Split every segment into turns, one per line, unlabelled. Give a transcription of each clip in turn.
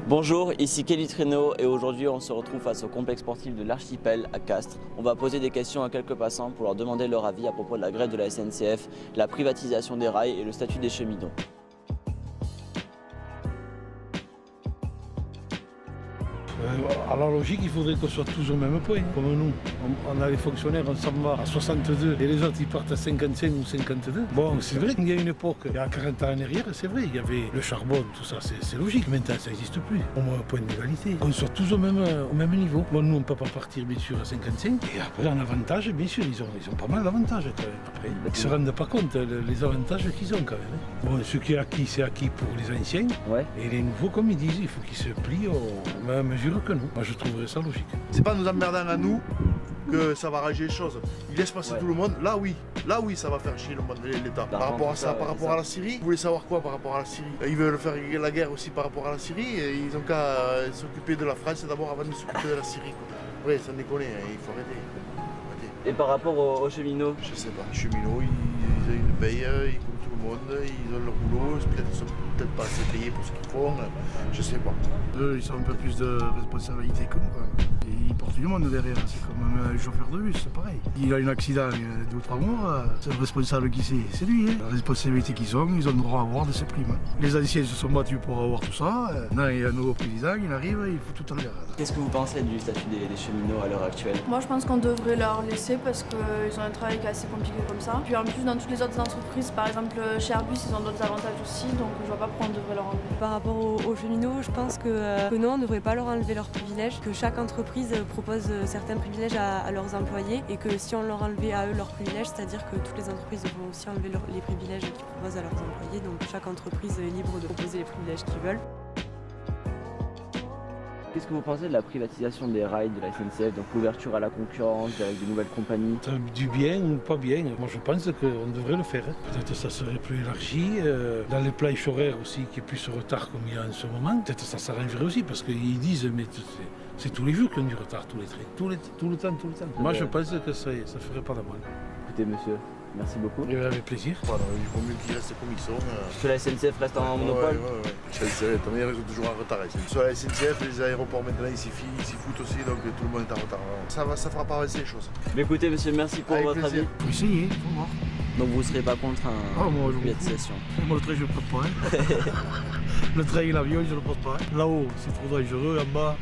Bonjour, ici Kelly Traîneau et aujourd'hui on se retrouve face au complexe sportif de l'Archipel à Castres. On va poser des questions à quelques passants pour leur demander leur avis à propos de la grève de la SNCF, la privatisation des rails et le statut des cheminots.
À la logique, il faudrait qu'on soit tous au même point, comme nous. On a les fonctionnaires, on s'en va à 62 et les autres ils partent à 55 ou 52. Bon, c'est vrai qu'il y a une époque, il y a 40 ans en arrière, c'est vrai, il y avait le charbon, tout ça, c'est logique. Maintenant, ça n'existe plus. Au moins, un point d'égalité. Qu'on soit tous au même niveau. Bon, nous, on ne peut pas partir, bien sûr, à 55. Et après, en avantage, bien sûr, ils ont pas mal d'avantages quand même. Après, ils ne se rendent pas compte les avantages qu'ils ont quand même. Bon, ce qui est acquis, c'est acquis pour les anciens.
Ouais.
Et les nouveaux, comme ils disent, il faut qu'ils se plient aux mêmes mesures que nous. Moi, je trouverais ça logique.
C'est pas nous emmerdant à nous que ça va arranger les choses. Il laisse passer tout le monde. Là oui, ça va faire chier le monde, l'État. Par rapport à ça, par rapport à la Syrie, vous voulez savoir quoi par rapport à la Syrie? Ils veulent faire la guerre aussi par rapport à la Syrie et ils ont qu'à s'occuper de la France d'abord avant de s'occuper de la Syrie. Oui, ça déconne, il faut arrêter.
Et par rapport aux cheminots?
Je sais pas, les cheminots, ils ont une paye, ils comme tout le monde, ils ont leur boulot, ils sont peut-être pas assez payés pour ce qu'ils font, je sais pas. Eux, ils ont un peu plus de responsabilité que nous quand même. Et ils portent du monde derrière, c'est comme un chauffeur de bus, c'est pareil. Il a un accident il y a 2 ou 3 mois, c'est le responsable qui c'est lui. La responsabilité qu'ils ont le droit à avoir de ces primes. Les anciens se sont battus pour avoir tout ça, maintenant il y a un nouveau président, il arrive, il faut tout en l'air.
Qu'est-ce que vous pensez du statut des cheminots à l'heure actuelle?
Moi je pense qu'on devrait leur laisser parce qu'ils ont un travail qui est assez compliqué comme ça. Puis en plus dans toutes les autres entreprises, par exemple chez Airbus, ils ont d'autres avantages aussi, donc je vois pas pourquoi on devrait leur enlever.
Par rapport aux cheminots, je pense que non, on ne devrait pas leur enlever leurs privilèges, que chaque entreprise propose certains privilèges à leurs employés et que si on leur enlevait à eux leurs privilèges, c'est-à-dire que toutes les entreprises vont aussi enlever les privilèges qu'ils proposent à leurs employés, donc chaque entreprise est libre de proposer les privilèges qu'ils veulent.
Qu'est-ce que vous pensez de la privatisation des rails de la SNCF, donc l'ouverture à la concurrence avec de nouvelles compagnies?
Du bien ou pas bien, moi je pense qu'on devrait le faire. Peut-être ça serait plus élargi. Dans les plages horaires aussi, qu'il y ait plus de retard comme il y a en ce moment, peut-être ça s'arrangerait aussi parce qu'ils disent mais c'est tous les jours qu'ils ont du retard, tous les trains, tout le temps. Moi je pense que ça ferait pas de mal.
Écoutez monsieur, merci beaucoup.
Et avec plaisir.
Voilà, il vaut mieux qu'ils restent comme ils sont.
Que la SNCF reste en monopole?
Ouais. Ils sont toujours en retard. Sur la SNCF, les aéroports maintenant ils s'y foutent aussi, donc tout le monde est en retard. Ça fera pas avancer les choses.
Mais écoutez monsieur, merci pour
Avec
votre
plaisir.
avis.
Faut essayer, faut voir.
Donc vous ne serez pas contre
moi,
une privatisation?
Moi le train je ne le porte pas. Le train et l'avion je ne le porte pas. Là-haut c'est trop dangereux, en bas.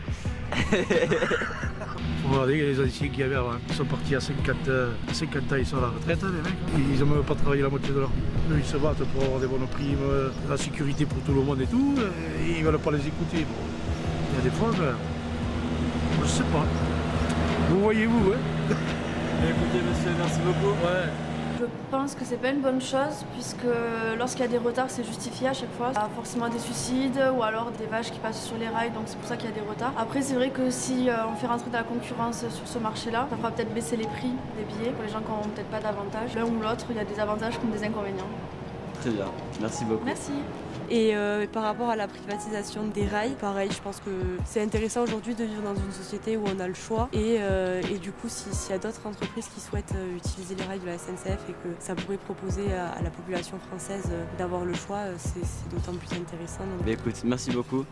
Faut regarder, il y a les anciens qui y avait avant. Ils sont partis à 50 ans, ils sont à la retraite les mecs. Ils n'ont même pas travaillé la moitié de leur vie. Eux ils se battent pour avoir des bonnes primes, la sécurité pour tout le monde et tout. Et ils ne veulent pas les écouter. Bon, il y a des fois, je ne sais pas. Vous voyez vous, hein?
Écoutez monsieur, merci beaucoup.
Ouais.
Je pense que c'est pas une bonne chose puisque lorsqu'il y a des retards c'est justifié à chaque fois. Il y a forcément des suicides ou alors des vaches qui passent sur les rails, donc c'est pour ça qu'il y a des retards. Après c'est vrai que si on fait rentrer de la concurrence sur ce marché-là, ça fera peut-être baisser les prix des billets pour les gens qui n'ont peut-être pas d'avantages. L'un ou l'autre, il y a des avantages comme des inconvénients.
Très bien, merci beaucoup.
Merci.
Et par rapport à la privatisation des rails, pareil, je pense que c'est intéressant aujourd'hui de vivre dans une société où on a le choix et du coup s'il y a d'autres entreprises qui souhaitent utiliser les rails de la SNCF et que ça pourrait proposer à la population française d'avoir le choix, c'est d'autant plus intéressant. Donc...
Mais écoute, merci beaucoup.